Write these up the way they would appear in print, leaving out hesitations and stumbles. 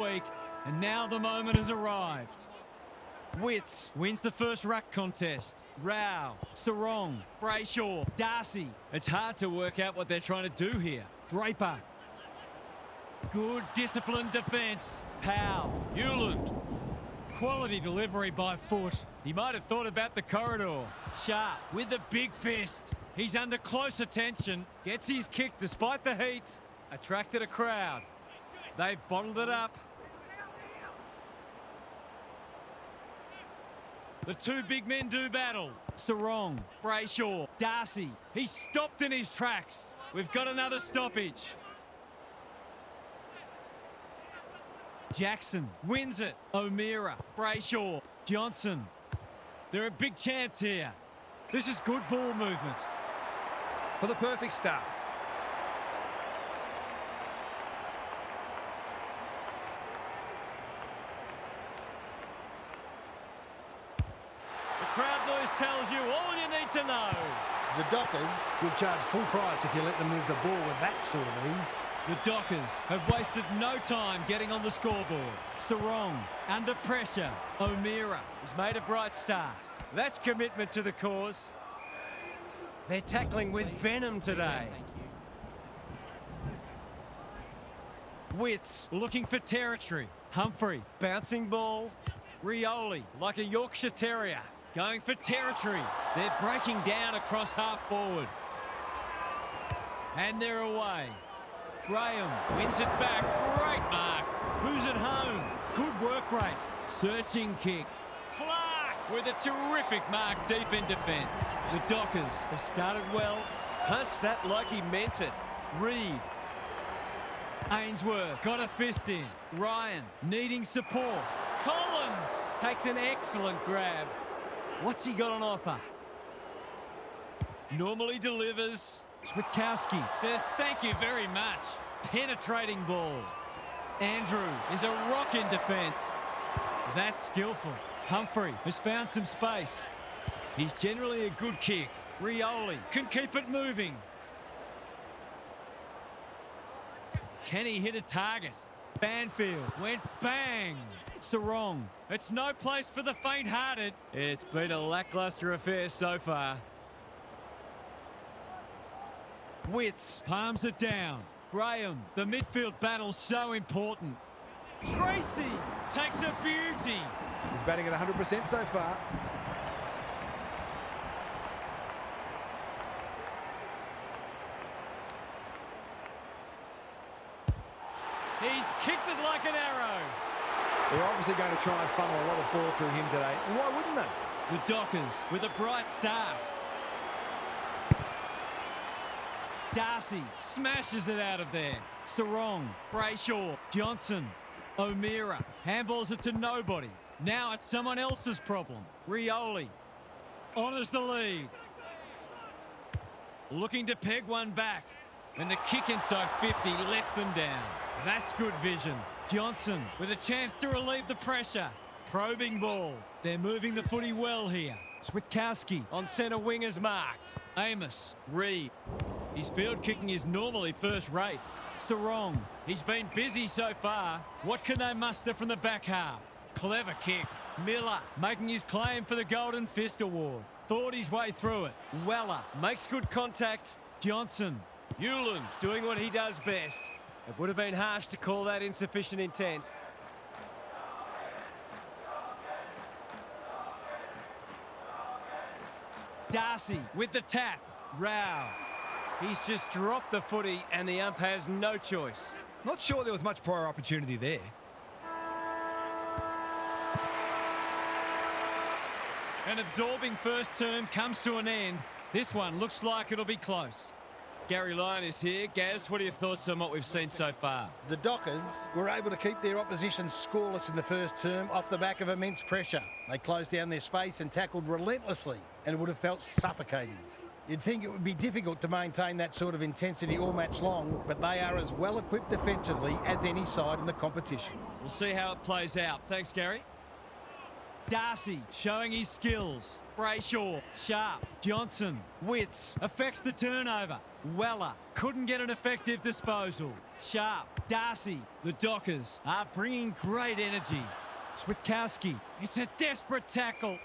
week, and now the moment has arrived. Witts wins the first ruck contest. Rao, Sarong, Brayshaw, Darcy. It's hard to work out what they're trying to do here. Draper. Good disciplined defence. Powell, Hewland. Quality delivery by foot. He might have thought about the corridor. Sharp with the big fist. He's under close attention. Gets his kick despite the heat. Attracted a crowd. They've bottled it up. The two big men do battle. Sarong, Brayshaw, Darcy. He's stopped in his tracks. We've got another stoppage. Jackson wins it. O'Meara, Brayshaw, Johnson. They're a big chance here. This is good ball movement. For the perfect start. The crowd noise tells you all you need to know. The Dockers will charge full price if you let them move the ball with that sort of ease. The Dockers have wasted no time getting on the scoreboard. Sarong under pressure. O'Meara has made a bright start. That's commitment to the cause. They're tackling with venom today. Witts looking for territory. Humphrey bouncing ball. Rioli like a Yorkshire Terrier going for territory. They're breaking down across half forward. And they're away. Graham wins it back. Great mark. Who's at home? Good work rate. Searching kick. Clark with a terrific mark deep in defence. The Dockers have started well. Punched that like he meant it. Reed. Ainsworth got a fist in. Ryan needing support. Collins takes an excellent grab. What's he got on offer? Normally delivers. Switkowski says thank you very much. Penetrating ball. Andrew is a rock in defence. That's skillful. Humphrey has found some space. He's generally a good kick. Rioli can keep it moving. Can he hit a target? Banfield went bang. Sarong. It's no place for the faint-hearted. It's been a lacklustre affair so far. Witts palms it down. Graham, the midfield battle's so important. Tracy takes a beauty. He's batting at 100% so far. He's kicked it like an arrow. They're obviously going to try and funnel a lot of ball through him today. And why wouldn't they? The Dockers with a bright start. Darcy smashes it out of there. Sarong, Brayshaw, Johnson, O'Meara handballs it to nobody. Now it's someone else's problem. Rioli honours the lead. Looking to peg one back. And the kick inside 50 lets them down. That's good vision. Johnson with a chance to relieve the pressure. Probing ball. They're moving the footy well here. Switkowski on centre wing is marked. Amos, Reed. His field kicking is normally first rate. Sarong, he's been busy so far. What can they muster from the back half? Clever kick. Miller making his claim for the Golden Fist Award. Thought his way through it. Weller makes good contact. Johnson. Hewland doing what he does best. It would have been harsh to call that insufficient intent. Darcy with the tap. Rao. He's just dropped the footy and the ump has no choice. Not sure there was much prior opportunity there. An absorbing first term comes to an end. This one looks like it'll be close. Gary Lyon is here. Gaz, what are your thoughts on what we've seen so far? The Dockers were able to keep their opposition scoreless in the first term off the back of immense pressure. They closed down their space and tackled relentlessly, and it would have felt suffocating. You'd think it would be difficult to maintain that sort of intensity all match long, but they are as well equipped defensively as any side in the competition. We'll see how it plays out. Thanks, Gary. Darcy showing his skills. Brayshaw, Sharp, Johnson, Witts affects the turnover. Weller couldn't get an effective disposal. Sharp Darcy, the Dockers are bringing great energy. Switkowski, it's a desperate tackle.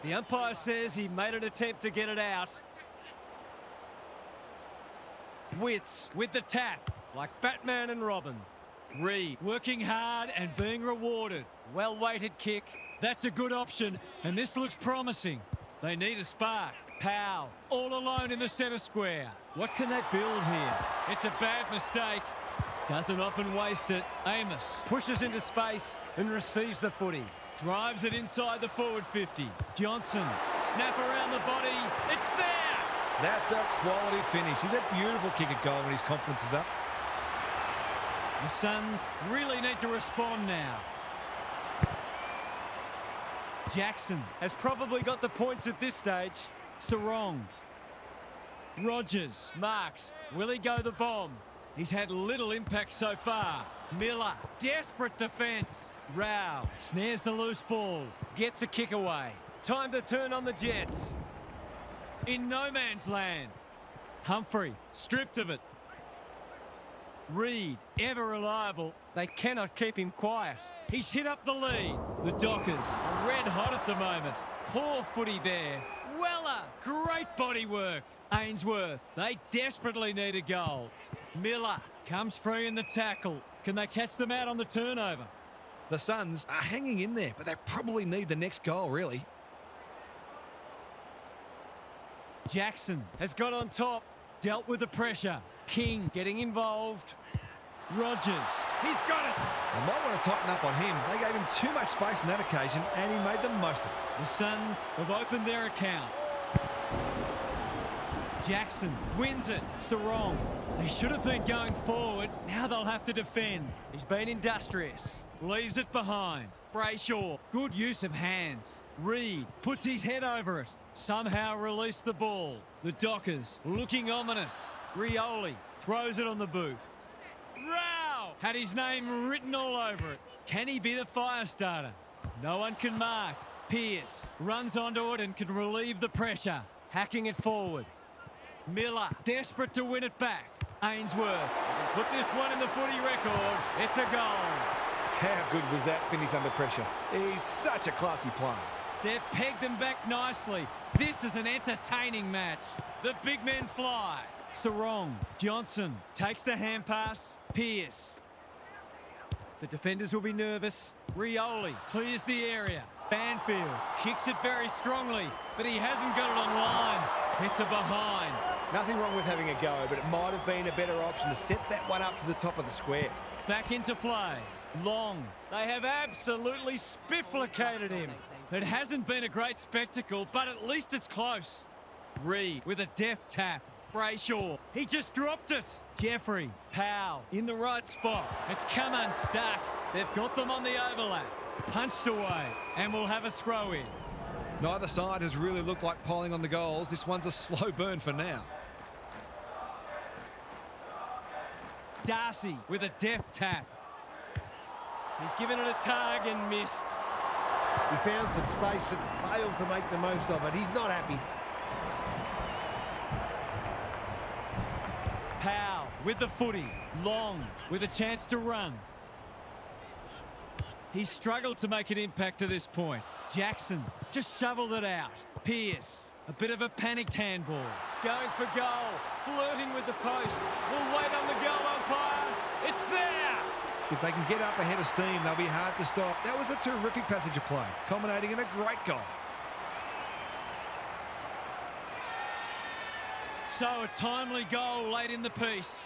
The umpire says he made an attempt to get it out. Witts with the tap, like Batman and Robin. Reed working hard and being rewarded. Well-weighted kick. That's a good option, and this looks promising. They need a spark. Powell, all alone in the centre square. What can they build here? It's a bad mistake. Doesn't often waste it. Amos pushes into space and receives the footy. Drives it inside the forward 50. Johnson, snap around the body. It's there! That's a quality finish. He's a beautiful kick at goal when his confidence is up. The Suns really need to respond now. Jackson has probably got the points at this stage. Sarong. Rogers marks. Will he go the bomb? He's had little impact so far. Miller, desperate defence. Rao snares the loose ball. Gets a kick away. Time to turn on the Jets. In no man's land. Humphrey, stripped of it. Reed, ever reliable. They cannot keep him quiet. He's hit up the lead. The Dockers are red hot at the moment. Poor footy there. Weller, great body work. Ainsworth, they desperately need a goal. Miller comes free in the tackle. Can they catch them out on the turnover? The Suns are hanging in there, but they probably need the next goal, really. Jackson has got on top. Dealt with the pressure. King getting involved. Rogers, he's got it. They might want to tighten up on him. They gave him too much space on that occasion, and he made the most of it. The Suns have opened their account. Jackson wins it. Sarong. They should have been going forward. Now they'll have to defend. He's been industrious. Leaves it behind. Brayshaw, good use of hands. Reed puts his head over it. Somehow released the ball. The Dockers looking ominous. Rioli throws it on the boot. Rao had his name written all over it. Can he be the fire starter? No one can mark. Pearce runs onto it and can relieve the pressure. Hacking it forward. Miller desperate to win it back. Ainsworth put this one in the footy record. It's a goal. How good was that finish under pressure? He's such a classy player. They've pegged them back nicely. This is an entertaining match. The big men fly. Sarong, Johnson takes the hand pass. Pearce. The defenders will be nervous. Rioli clears the area. Banfield kicks it very strongly, but he hasn't got it on line. It's a behind. Nothing wrong with having a go, but it might have been a better option to set that one up to the top of the square. Back into play. Long. They have absolutely spifflicated him. It hasn't been a great spectacle, but at least it's close. Reed with a deft tap. Brayshaw, he just dropped it. Jeffrey, Powell in the right spot. It's come unstuck. They've got them on the overlap. Punched away, and we'll have a throw in. Neither side has really looked like piling on the goals. This one's a slow burn for now. Darcy with a deft tap. He's given it a tug and missed. He found some space and failed to make the most of it. He's not happy. Powell with the footy. Long with a chance to run. He's struggled to make an impact to this point. Jackson just shoveled it out. Pearce, a bit of a panicked handball. Going for goal. Flirting with the post. We'll wait on the goal umpire. It's there. If they can get up ahead of steam, they'll be hard to stop. That was a terrific passage of play, culminating in a great goal. So a timely goal late in the piece.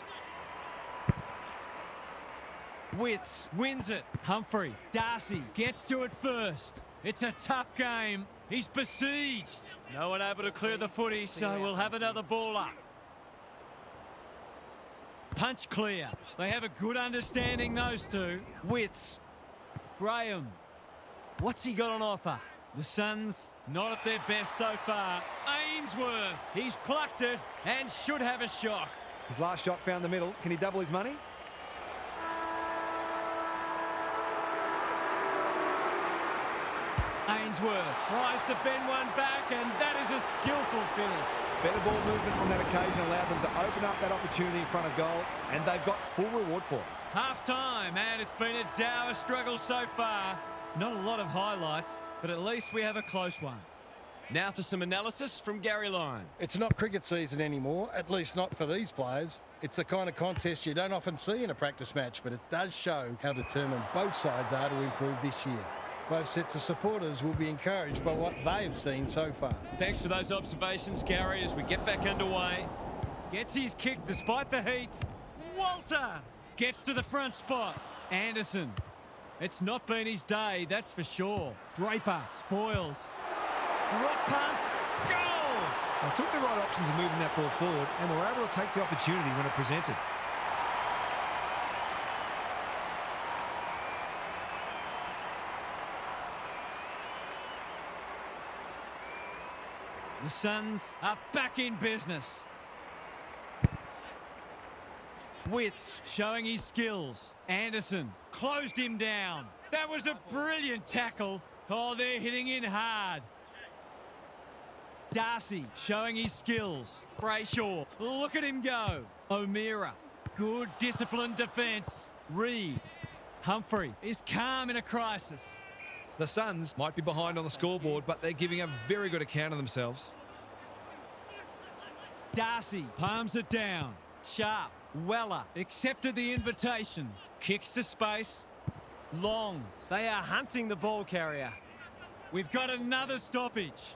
Witts wins it. Humphrey, Darcy gets to it first. It's a tough game. He's besieged. No one able to clear the footy, so we'll have another ball up. Punch clear. They have a good understanding, those two. Witts. Graham. What's he got on offer? The Suns, not at their best so far. Ainsworth. He's plucked it and should have a shot. His last shot found the middle. Can he double his money? Ainsworth tries to bend one back, and that is a skillful finish. Better ball movement on that occasion allowed them to open up that opportunity in front of goal, and they've got full reward for it. Half-time, and it's been a dour struggle so far. Not a lot of highlights, but at least we have a close one. Now for some analysis from Gary Lyon. It's not cricket season anymore, at least not for these players. It's the kind of contest you don't often see in a practice match, but it does show how determined both sides are to improve this year. Both sets of supporters will be encouraged by what they have seen so far. Thanks for those observations, Gary, as we get back underway. Gets his kick despite the heat. Walter gets to the front spot. Anderson. It's not been his day, that's for sure. Draper spoils. Drop pass. Goal! They took the right options in moving that ball forward and were able to take the opportunity when it presented. The Suns are back in business. Witts showing his skills. Anderson closed him down. That was a brilliant tackle. Oh, they're hitting in hard. Darcy showing his skills. Brayshaw, look at him go. O'Meara, good disciplined defence. Reed, Humphrey is calm in a crisis. The Suns might be behind on the scoreboard, but they're giving a very good account of themselves. Darcy palms it down. Sharp, Weller accepted the invitation. Kicks to space. Long, they are hunting the ball carrier. We've got another stoppage.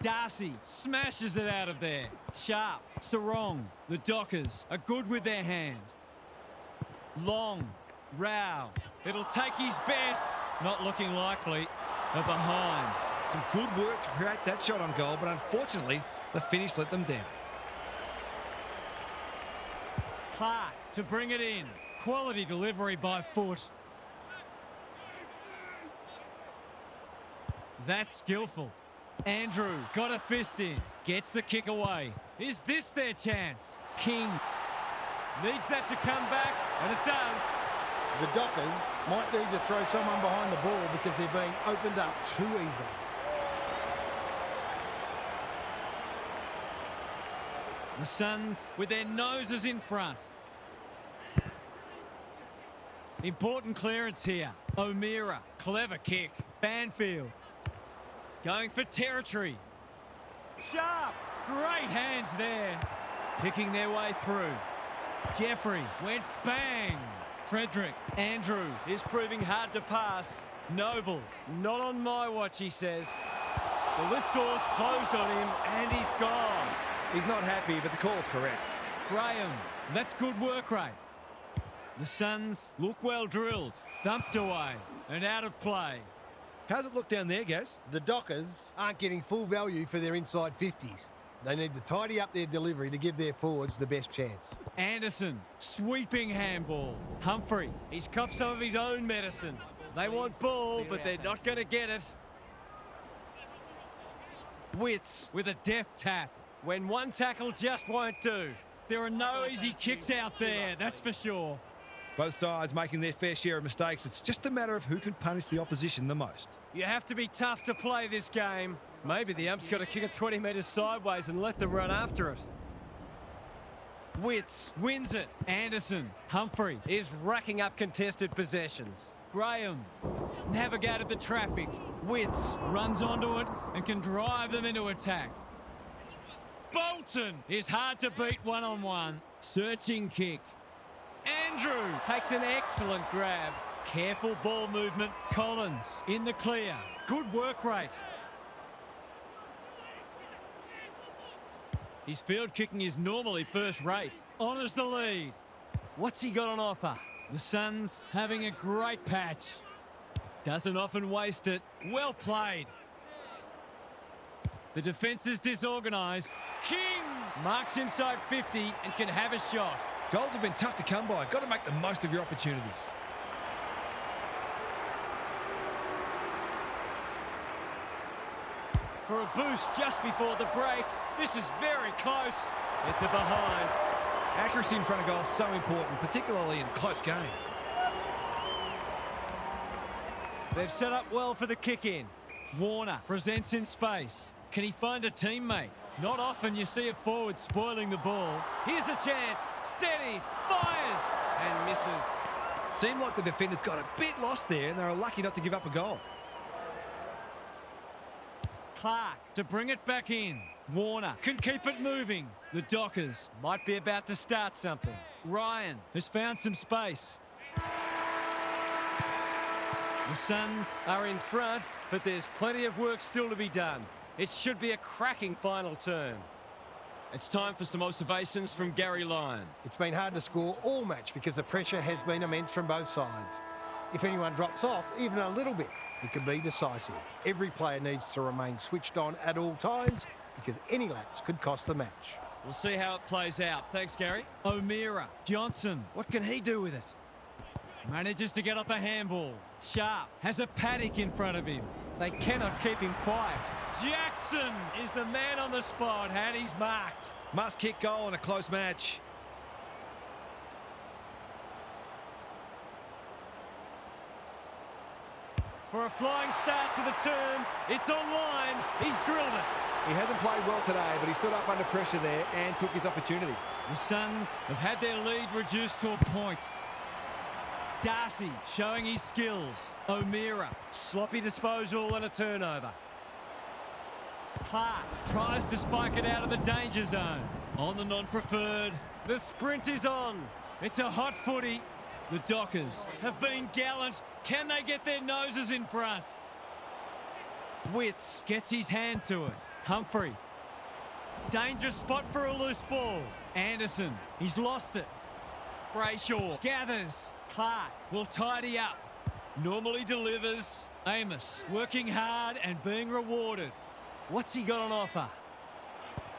Darcy smashes it out of there. Sharp, Sarong, the Dockers are good with their hands. Long, Rao, it'll take his best. Not looking likely. They're behind. Some good work to create that shot on goal, but unfortunately, the finish let them down. Clark to bring it in. Quality delivery by foot. That's skillful. Andrew got a fist in. Gets the kick away. Is this their chance? King needs that to come back, and it does. The Dockers might need to throw someone behind the ball because they're being opened up too easily. The Suns with their noses in front. Important clearance here. O'Meara, clever kick. Banfield going for territory. Sharp, great hands there. Picking their way through. Jeffrey went bang. Frederick, Andrew is proving hard to pass. Noble, not on my watch, he says. The lift door's closed on him and he's gone. He's not happy, but the call's correct. Graham, that's good work rate. The Suns look well drilled. Thumped away and out of play. How's it look down there, Gaz? The Dockers aren't getting full value for their inside 50s. They need to tidy up their delivery to give their forwards the best chance. Anderson, sweeping handball. Humphrey, he's copped some of his own medicine. They want ball, but they're not going to get it. Witts with a deft tap. When one tackle just won't do. There are no easy kicks out there, that's for sure. Both sides making their fair share of mistakes. It's just a matter of who can punish the opposition the most. You have to be tough to play this game. Maybe the ump's got to kick it 20 metres sideways and let them run after it. Witts wins it. Anderson, Humphrey is racking up contested possessions. Graham navigated the traffic. Witts runs onto it and can drive them into attack. Bolton is hard to beat one-on-one. Searching kick. Andrew takes an excellent grab. Careful ball movement. Collins in the clear. Good work rate. His field kicking is normally first rate. Honours the lead. What's he got on offer? The Suns having a great patch. Doesn't often waste it. Well played. The defence is disorganised. King marks inside 50 and can have a shot. Goals have been tough to come by. Got to make the most of your opportunities. For a boost just before the break. This is very close. It's a behind. Accuracy in front of goal is so important, particularly in a close game. They've set up well for the kick-in. Warner presents in space. Can he find a teammate? Not often you see a forward spoiling the ball. Here's a chance. Steadies, fires, and misses. Seemed like the defenders got a bit lost there and they were lucky not to give up a goal. Clark to bring it back in. Warner can keep it moving. The Dockers might be about to start something. Ryan has found some space. The Suns are in front, but there's plenty of work still to be done. It should be a cracking final term. It's time for some observations from Gary Lyon. It's been hard to score all match because the pressure has been immense from both sides. If anyone drops off even a little bit, it can be decisive. Every player needs to remain switched on at all times because any lapse could cost the match. We'll see how it plays out. Thanks, Gary. O'Meara, Johnson, what can he do with it? Manages to get off a handball. Sharp has a paddock in front of him. They cannot keep him quiet. Jackson is the man on the spot, and he's marked. Must kick goal in a close match. For a flying start to the term, it's online. He's drilled it. He hasn't played well today, but he stood up under pressure there and took his opportunity. The Suns have had their lead reduced to a point. Darcy showing his skills. O'Meara, sloppy disposal and a turnover. Clark tries to spike it out of the danger zone. On the non-preferred. The sprint is on. It's a hot footy. The Dockers have been gallant. Can they get their noses in front? Witts gets his hand to it. Humphrey. Dangerous spot for a loose ball. Anderson, he's lost it. Brayshaw gathers. Clark will tidy up. Normally delivers. Amos working hard and being rewarded. What's he got on offer?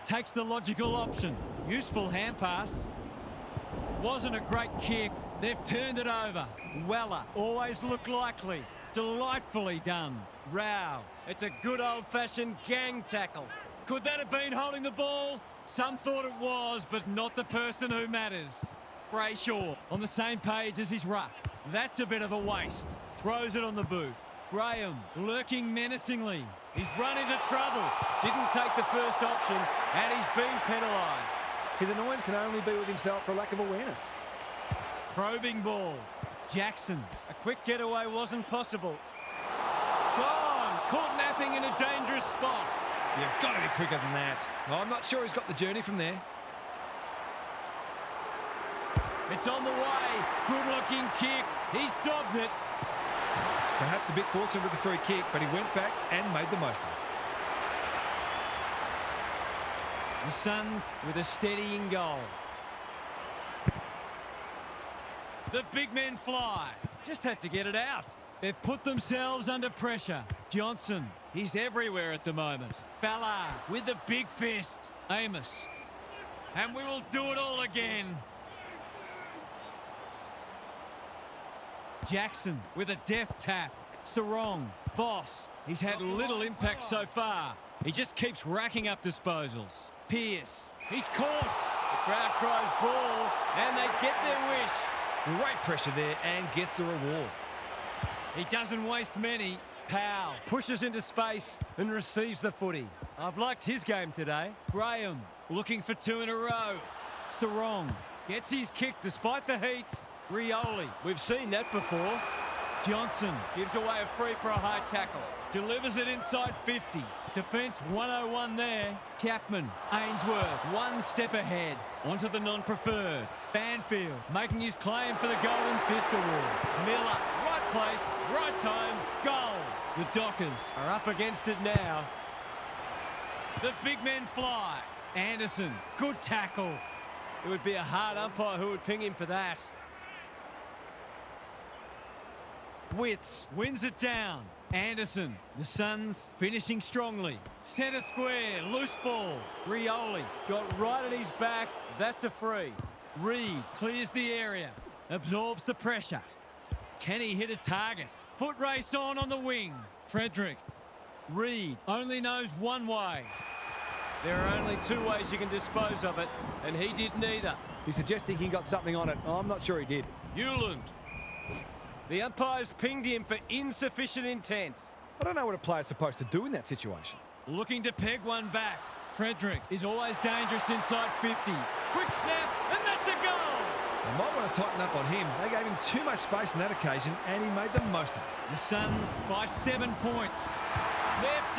Takes the logical option. Useful hand pass. Wasn't a great kick. They've turned it over. Weller always looked likely. Delightfully done. Rao. It's a good old-fashioned gang tackle. Could that have been holding the ball? Some thought it was, but not the person who matters. Brayshaw on the same page as his ruck. That's a bit of a waste. Throws it on the boot. Graham lurking menacingly. He's run into trouble. Didn't take the first option, and he's been penalised. His annoyance can only be with himself for a lack of awareness. Probing ball. Jackson. A quick getaway wasn't possible. Gone. Caught napping in a dangerous spot. You've got to be quicker than that. Well, I'm not sure he's got the journey from there. It's on the way. Good-looking kick. He's dogged it. Perhaps a bit fortunate with the free kick, but he went back and made the most of it. The Suns with a steadying goal. The big men fly. Just had to get it out. They've put themselves under pressure. Johnson, he's everywhere at the moment. Ballard with the big fist. Amos. And we will do it all again. Jackson with a deft tap. Sarong. Voss. He's had little impact so far. He just keeps racking up disposals. Pearce. He's caught. The crowd cries ball, and they get their wish. Great pressure there and gets the reward. He doesn't waste many. Powell pushes into space and receives the footy. I've liked his game today. Graham looking for two in a row. Sarong gets his kick despite the heat. Rioli, we've seen that before. Johnson gives away a free for a high tackle. Delivers it inside 50. Defence 101 there. Chapman, Ainsworth, one step ahead. Onto the non-preferred. Banfield making his claim for the Golden Fist Award. Miller, right place, right time, goal. The Dockers are up against it now. The big men fly. Anderson, good tackle. It would be a hard umpire who would ping him for that. Witts wins it down. Anderson, the Suns finishing strongly. Centre square, loose ball. Rioli got right at his back. That's a free. Reed clears the area. Absorbs the pressure. Can he hit a target? Foot race on the wing. Frederick. Reed only knows one way. There are only two ways you can dispose of it, and he did neither. He's suggesting he got something on it. I'm not sure he did. Hewland. The umpires pinged him for insufficient intent. I don't know what a player's supposed to do in that situation. Looking to peg one back. Frederick is always dangerous inside 50. Quick snap, and that's a goal. They might want to tighten up on him. They gave him too much space on that occasion, and he made the most of it. The Suns by 7 points. They've